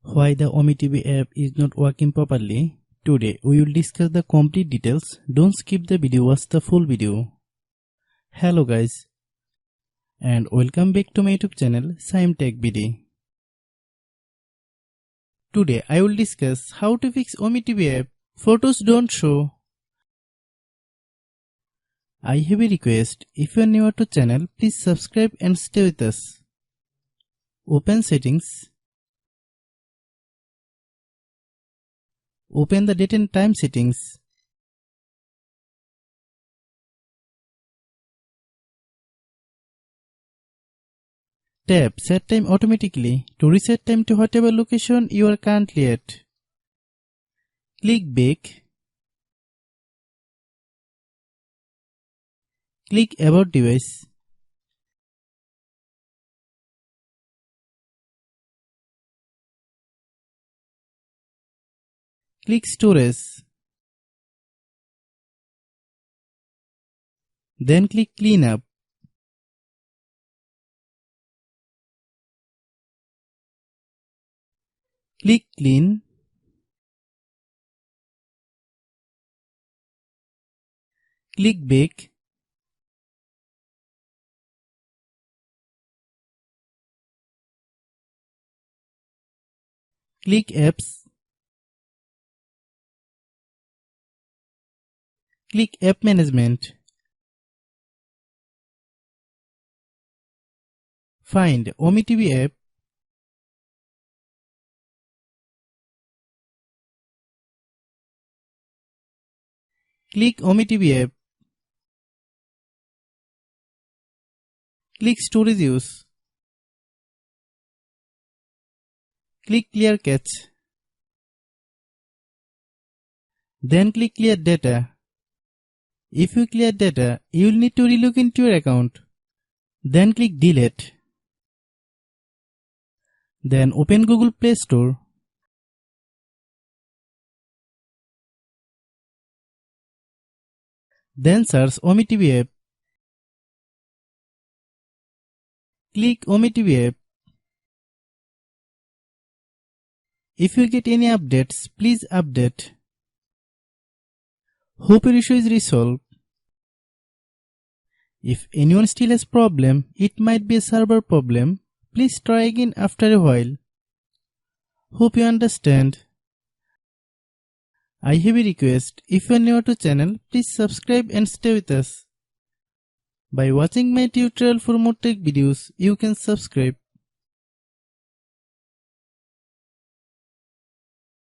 Why the OmeTV app is not working properly? Today we will discuss the complete details. Don't skip the video, watch the full video. Hello guys and welcome back to my YouTube channel Shaem Tech BD. Today I will discuss how to fix OmeTV app. Photos don't show. I have a request. If you are new to channel, please subscribe and stay with us. Open settings. Open the date and time settings. Tap set time automatically to reset time to whatever location you are currently at. Click back. Click about device. Click storage. Then click clean up. Click clean. Click back. Click apps. Click app management. Find OmeTV app. Click OmeTV app. Click storage use. Click clear cache. Then click clear data. If you clear data, you will need to relog into your account. Then click delete. Then open Google Play Store. Then search OmeTV app. Click OmeTV app. If you get any updates, please update. Hope your issue is resolved. If anyone still has problem, it might be a server problem. Please try again after a while. Hope you understand. I have a request. If you are new to channel, please subscribe and stay with us. By watching my tutorial for more tech videos, you can subscribe.